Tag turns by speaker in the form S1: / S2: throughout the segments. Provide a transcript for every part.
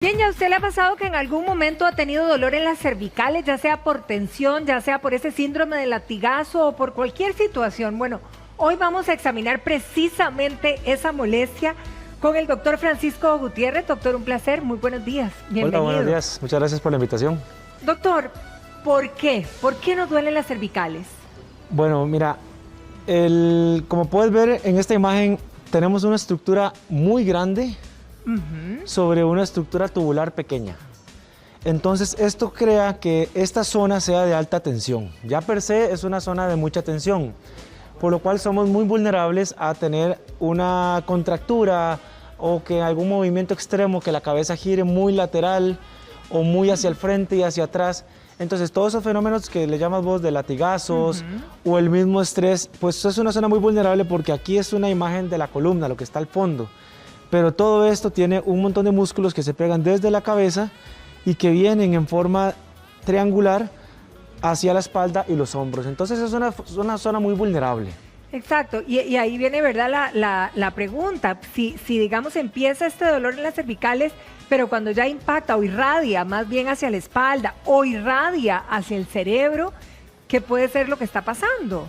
S1: Bien, ¿ya a usted le ha pasado que en algún momento ha tenido dolor en las cervicales, ya sea por tensión, ya sea por ese síndrome de latigazo o por cualquier situación? Bueno, hoy vamos a examinar precisamente esa molestia con el doctor Francisco Gutiérrez. Doctor, un placer, muy buenos días, bienvenido.
S2: Hola, buenos días, muchas gracias por la invitación.
S1: Doctor, ¿por qué? ¿Por qué nos duelen las cervicales?
S2: Bueno, mira, como puedes ver en esta imagen, tenemos una estructura muy grande sobre una estructura tubular pequeña. Entonces esto crea que esta zona sea de alta tensión. Ya per se es una zona de mucha tensión, por lo cual somos muy vulnerables a tener una contractura o que algún movimiento extremo, que la cabeza gire muy lateral o muy hacia el frente y hacia atrás. Entonces todos esos fenómenos que le llamas vos de latigazos o el mismo estrés, pues es una zona muy vulnerable porque aquí es una imagen de la columna, lo que está al fondo. Pero todo esto tiene un montón de músculos que se pegan desde la cabeza y que vienen en forma triangular hacia la espalda y los hombros. Entonces es una zona muy vulnerable.
S1: Exacto, y ahí viene, ¿verdad?, la pregunta. Si digamos empieza este dolor en las cervicales, pero cuando ya impacta o irradia más bien hacia la espalda o irradia hacia el cerebro, ¿qué puede ser lo que está pasando?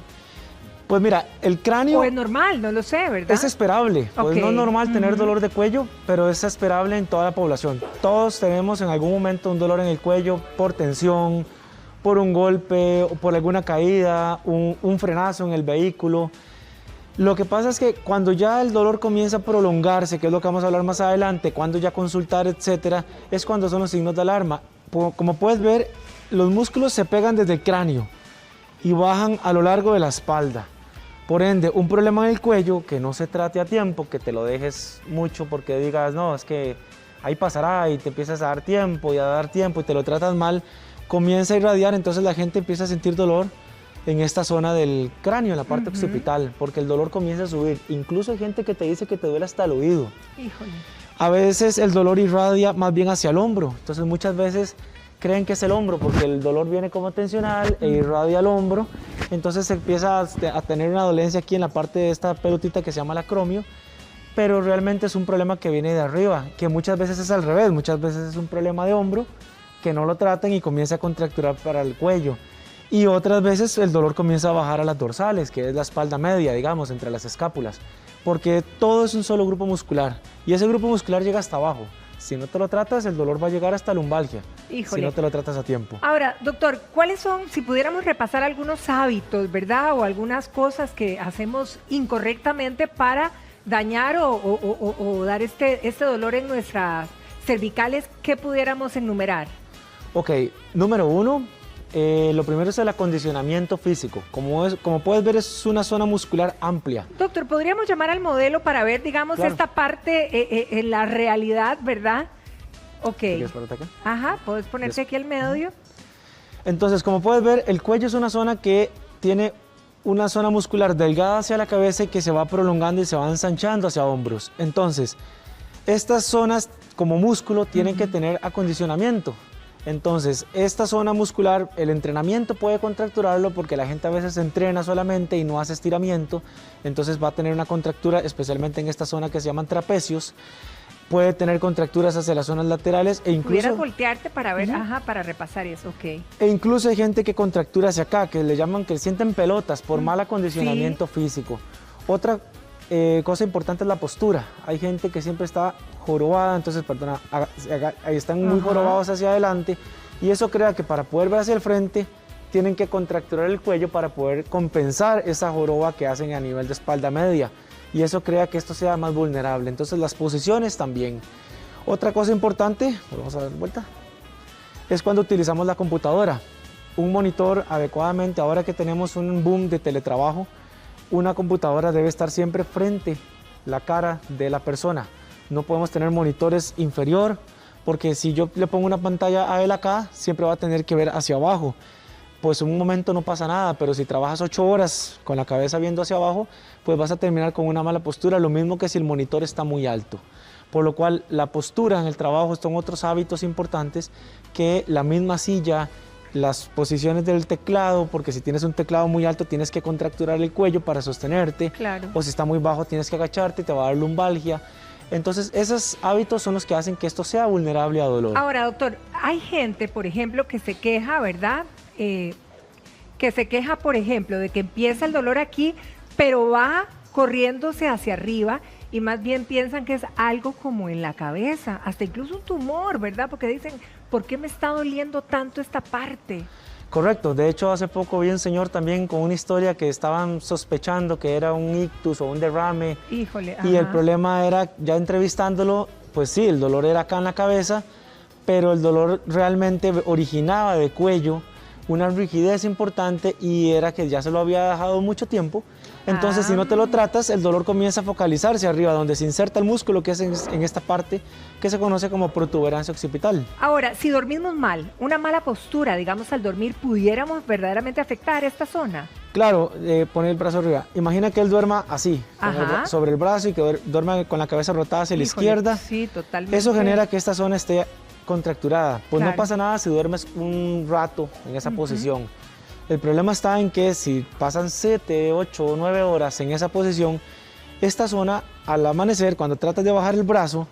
S2: Pues mira, el cráneo...
S1: O es normal, no lo sé, ¿verdad?
S2: Es esperable. Pues no es normal tener dolor de cuello, pero es esperable en toda la población. Todos tenemos en algún momento un dolor en el cuello por tensión, por un golpe, o por alguna caída, un frenazo en el vehículo. Lo que pasa es que cuando ya el dolor comienza a prolongarse, que es lo que vamos a hablar más adelante, cuando ya consultar, etcétera, es cuando son los signos de alarma. Como puedes ver, los músculos se pegan desde el cráneo y bajan a lo largo de la espalda. Por ende, un problema en el cuello que no se trate a tiempo, que te lo dejes mucho porque digas, no, es que ahí pasará y te empiezas a dar tiempo y a dar tiempo y te lo tratas mal, comienza a irradiar, entonces la gente empieza a sentir dolor en esta zona del cráneo, en la parte occipital, porque el dolor comienza a subir. Incluso hay gente que te dice que te duele hasta el oído.
S1: Híjole.
S2: A veces el dolor irradia más bien hacia el hombro, entonces muchas veces creen que es el hombro porque el dolor viene como tensional e irradia al hombro, entonces se empieza a tener una dolencia aquí en la parte de esta pelotita que se llama el acromio, pero realmente es un problema que viene de arriba, que muchas veces es al revés, muchas veces es un problema de hombro que no lo tratan y comienza a contracturar para el cuello. Y otras veces el dolor comienza a bajar a las dorsales, que es la espalda media, digamos, entre las escápulas, porque todo es un solo grupo muscular y ese grupo muscular llega hasta abajo. Si no te lo tratas, el dolor va a llegar hasta lumbalgia.
S1: Híjole.
S2: Si no te lo tratas a tiempo.
S1: Ahora, doctor, ¿cuáles son, si pudiéramos repasar algunos hábitos, ¿verdad? O algunas cosas que hacemos incorrectamente para dañar o dar este dolor en nuestras cervicales, ¿qué pudiéramos enumerar?
S2: Ok, número uno, lo primero es el acondicionamiento físico. Como puedes ver, es una zona muscular amplia.
S1: Doctor, ¿podríamos llamar al modelo para ver, digamos,
S2: Claro.
S1: esta parte en la realidad, ¿verdad? Ok.
S2: ¿Quieres ponerte acá?
S1: Ajá, ¿puedes ponerte aquí al medio?
S2: Entonces, como puedes ver, el cuello es una zona que tiene una zona muscular delgada hacia la cabeza y que se va prolongando y se va ensanchando hacia hombros. Entonces, estas zonas como músculo tienen que tener acondicionamiento. Entonces, esta zona muscular, el entrenamiento puede contracturarlo porque la gente a veces entrena solamente y no hace estiramiento, entonces va a tener una contractura, especialmente en esta zona que se llaman trapecios. Puede tener contracturas hacia las zonas laterales e incluso...
S1: Pudieras voltearte para ver, ajá, para repasar eso, ok.
S2: E incluso hay gente que contractura hacia acá, que le llaman que sienten pelotas por mal acondicionamiento físico. Otra cosa importante es la postura. Hay gente que siempre está jorobada, entonces, perdona, ahí están muy jorobados hacia adelante y eso crea que para poder ver hacia el frente tienen que contracturar el cuello para poder compensar esa joroba que hacen a nivel de espalda media y eso crea que esto sea más vulnerable. Entonces las posiciones también. Otra cosa importante, vamos a dar vuelta, es cuando utilizamos la computadora. Un monitor adecuadamente, ahora que tenemos un boom de teletrabajo, una computadora debe estar siempre frente la cara de la persona. No podemos tener monitores inferior, porque si yo le pongo una pantalla a él acá, siempre va a tener que ver hacia abajo. Pues en un momento no pasa nada, pero si trabajas 8 horas con la cabeza viendo hacia abajo, pues vas a terminar con una mala postura, lo mismo que si el monitor está muy alto. Por lo cual la postura en el trabajo son otros hábitos importantes que la misma silla, las posiciones del teclado, porque si tienes un teclado muy alto tienes que contracturar el cuello para sostenerte,
S1: Claro.
S2: o si está muy bajo tienes que agacharte, te va a dar lumbalgia. Entonces, esos hábitos son los que hacen que esto sea vulnerable a dolor.
S1: Ahora, doctor, hay gente, por ejemplo, que se queja, ¿verdad? Que se queja, por ejemplo, de que empieza el dolor aquí, pero va corriéndose hacia arriba y más bien piensan que es algo como en la cabeza, hasta incluso un tumor, ¿verdad? Porque dicen, ¿por qué me está doliendo tanto esta parte?
S2: Correcto, de hecho hace poco vi un señor también con una historia que estaban sospechando que era un ictus o un derrame.
S1: Híjole,
S2: y el
S1: ajá.
S2: problema era, ya entrevistándolo, pues sí, el dolor era acá en la cabeza, pero el dolor realmente originaba de cuello, una rigidez importante y era que ya se lo había dejado mucho tiempo. Entonces, si no te lo tratas, el dolor comienza a focalizarse arriba, donde se inserta el músculo que es en esta parte que se conoce como protuberancia occipital.
S1: Ahora, si dormimos mal, una mala postura, digamos, al dormir, ¿pudiéramos verdaderamente afectar esta zona?
S2: Claro, poner el brazo arriba. Imagina que él duerma así, sobre el brazo y que duerma con la cabeza rotada hacia la izquierda.
S1: Sí, totalmente.
S2: Eso genera que esta zona esté contracturada. Pues
S1: Claro.
S2: no pasa nada si duermes un rato en esa posición. El problema está en que si pasan 7, 8 o 9 horas en esa posición, esta zona al amanecer, cuando tratas de bajar el brazo,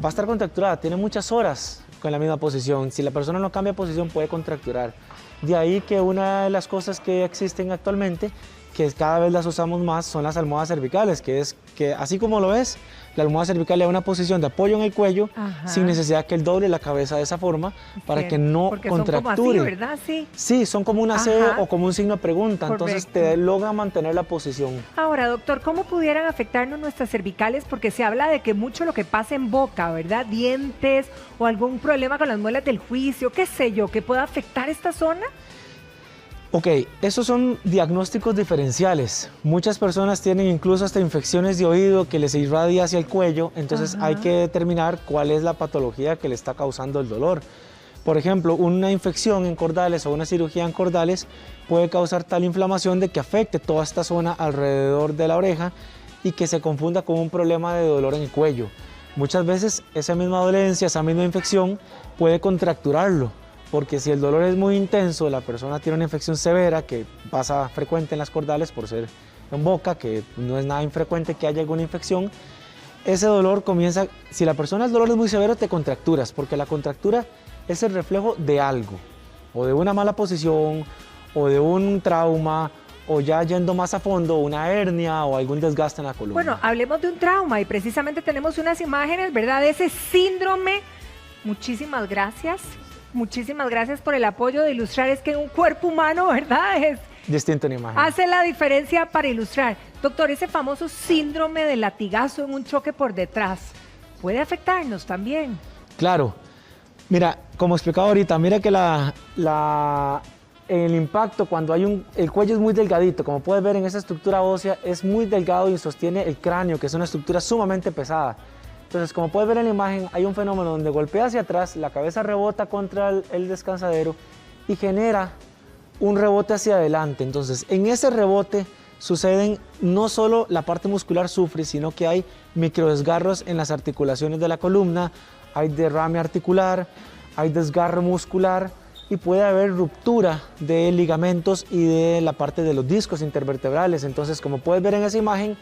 S2: va a estar contracturada. Tiene muchas horas con la misma posición. Si la persona no cambia posición, puede contracturar. De ahí que una de las cosas que existen actualmente, que cada vez las usamos más, son las almohadas cervicales, que es que así como lo ves, la almohada cervical le da una posición de apoyo en el cuello, sin necesidad que él doble la cabeza de esa forma, para que no
S1: porque
S2: contracture.
S1: son como así, ¿verdad? Sí.
S2: Sí, son como una C o como un signo de pregunta, entonces te logra mantener la posición.
S1: Ahora, doctor, ¿cómo pudieran afectarnos nuestras cervicales? Porque se habla de que mucho lo que pasa en boca, ¿verdad? Dientes o algún problema con las muelas del juicio, qué sé yo, que pueda afectar esta zona.
S2: Ok, esos son diagnósticos diferenciales. Muchas personas tienen incluso hasta infecciones de oído que les irradia hacia el cuello, entonces hay que determinar cuál es la patología que le está causando el dolor. Por ejemplo, una infección en cordales o una cirugía en cordales puede causar tal inflamación de que afecte toda esta zona alrededor de la oreja y que se confunda con un problema de dolor en el cuello. Muchas veces esa misma dolencia, esa misma infección puede contracturarlo, porque si el dolor es muy intenso, la persona tiene una infección severa que pasa frecuente en las cordales por ser en boca, que no es nada infrecuente que haya alguna infección, ese dolor comienza, si la persona el dolor es muy severo, te contracturas, porque la contractura es el reflejo de algo, o de una mala posición, o de un trauma, o ya yendo más a fondo, una hernia o algún desgaste en la columna.
S1: Bueno, hablemos de un trauma y precisamente tenemos unas imágenes, ¿verdad? De ese síndrome. Muchísimas gracias. Muchísimas gracias por el apoyo de ilustrar. Es que en un cuerpo humano, ¿verdad?
S2: Distinto en imagen.
S1: Hace la diferencia para ilustrar. Doctor, ese famoso síndrome del latigazo en un choque por detrás, ¿puede afectarnos también?
S2: Claro. Mira, como explicaba ahorita, mira que el impacto cuando hay el cuello es muy delgadito, como puedes ver en esa estructura ósea, es muy delgado y sostiene el cráneo, que es una estructura sumamente pesada. Entonces, como puedes ver en la imagen, hay un fenómeno donde golpea hacia atrás, la cabeza rebota contra el descansadero y genera un rebote hacia adelante. Entonces, en ese rebote suceden, no solo la parte muscular sufre, sino que hay microdesgarros en las articulaciones de la columna, hay derrame articular, hay desgarro muscular y puede haber ruptura de ligamentos y de la parte de los discos intervertebrales. Entonces, como puedes ver en esa imagen,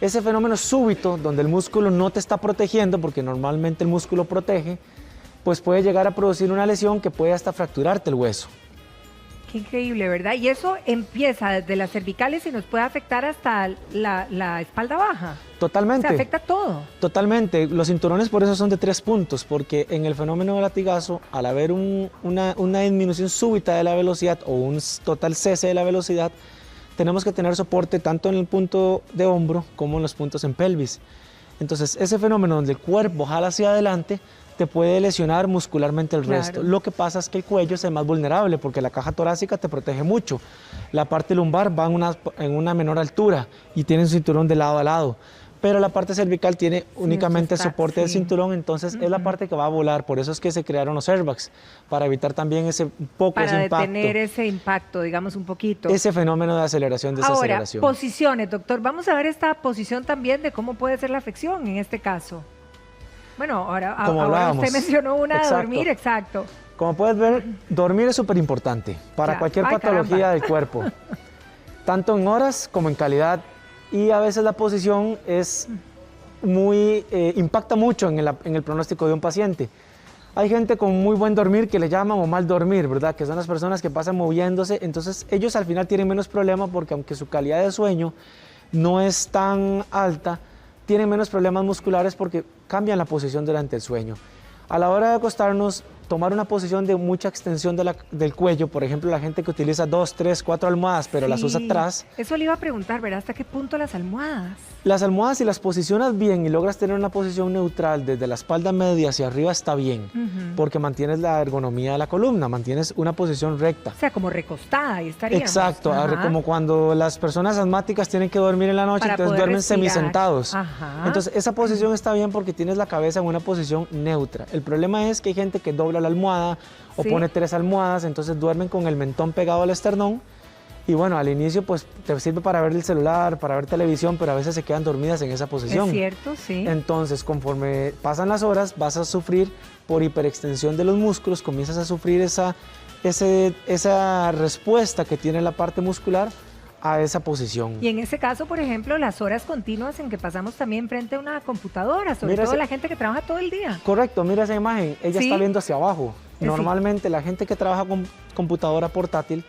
S2: ese fenómeno súbito, donde el músculo no te está protegiendo, porque normalmente el músculo protege, pues puede llegar a producir una lesión que puede hasta fracturarte el hueso.
S1: Qué increíble, ¿verdad? Y eso empieza desde las cervicales y nos puede afectar hasta la espalda baja.
S2: Totalmente.
S1: Se afecta todo.
S2: Totalmente. Los cinturones por eso son de 3 puntos, porque en el fenómeno del latigazo, al haber una disminución súbita de la velocidad o un total cese de la velocidad, tenemos que tener soporte tanto en el punto de hombro como en los puntos en pelvis. Entonces, ese fenómeno donde el cuerpo jala hacia adelante te puede lesionar muscularmente el resto. Lo que pasa es que el cuello es el más vulnerable porque la caja torácica te protege mucho. La parte lumbar va en una menor altura y tiene un cinturón de lado a lado. Pero la parte cervical tiene únicamente soporte del cinturón, entonces es la parte que va a volar. Por eso es que se crearon los airbags, para evitar también ese impacto.
S1: Para detener ese impacto, digamos, un poquito.
S2: Ese fenómeno de aceleración, desaceleración.
S1: Ahora, posiciones, doctor. Vamos a ver esta posición también de cómo puede ser la afección en este caso. Bueno, ahora usted mencionó una de dormir, exacto.
S2: Como puedes ver, dormir es súper importante para cualquier patología del cuerpo, tanto en horas como en calidad. Y a veces la posición es impacta mucho en el pronóstico de un paciente. Hay gente con muy buen dormir que le llaman o mal dormir, ¿verdad? Que son las personas que pasan moviéndose, entonces ellos al final tienen menos problema porque aunque su calidad de sueño no es tan alta, tienen menos problemas musculares porque cambian la posición durante el sueño. A la hora de acostarnos, tomar una posición de mucha extensión del cuello, por ejemplo, la gente que utiliza 2, 3, 4 almohadas, pero las usa atrás.
S1: Eso le iba a preguntar, ¿verdad? ¿Hasta qué punto las almohadas?
S2: Las almohadas, si las posicionas bien y logras tener una posición neutral desde la espalda media hacia arriba, está bien, porque mantienes la ergonomía de la columna, mantienes una posición recta.
S1: O sea, como recostada, ahí estaríamos.
S2: Exacto, como cuando las personas asmáticas tienen que dormir en la noche, entonces duermen semisentados. Entonces, esa posición está bien porque tienes la cabeza en una posición neutra. El problema es que hay gente que dobla la almohada o pone 3 almohadas, entonces duermen con el mentón pegado al esternón. Y bueno, al inicio pues te sirve para ver el celular, para ver televisión, pero a veces se quedan dormidas en esa posición.
S1: Es cierto, sí.
S2: Entonces, conforme pasan las horas, vas a sufrir por hiperextensión de los músculos, comienzas a sufrir esa respuesta que tiene la parte muscular a esa posición.
S1: Y en ese caso, por ejemplo, las horas continuas en que pasamos también frente a una computadora, sobre todo la gente que trabaja todo el día.
S2: Correcto, mira esa imagen, ella está viendo hacia abajo. Normalmente la gente que trabaja con computadora portátil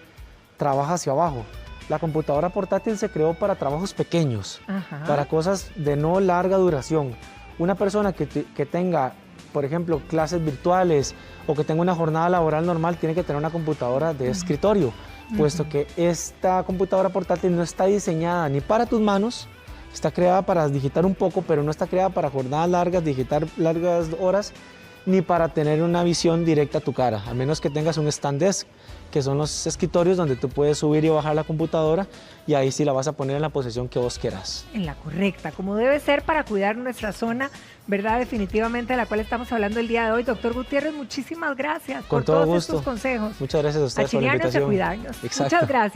S2: trabaja hacia abajo. La computadora portátil se creó para trabajos pequeños, para cosas de no larga duración. Una persona que tenga, por ejemplo, clases virtuales o que tenga una jornada laboral normal tiene que tener una computadora de escritorio, puesto que esta computadora portátil no está diseñada ni para tus manos, está creada para digitar un poco, pero no está creada para jornadas largas, digitar largas horas, ni para tener una visión directa a tu cara, a menos que tengas un stand desk, que son los escritorios donde tú puedes subir y bajar la computadora y ahí sí la vas a poner en la posición que vos quieras.
S1: En la correcta, como debe ser para cuidar nuestra zona, ¿verdad? Definitivamente de la cual estamos hablando el día de hoy. Doctor Gutiérrez, muchísimas gracias por todos estos consejos.
S2: Muchas gracias a ustedes por la invitación.
S1: A cuidarnos.
S2: Exacto.
S1: Muchas gracias.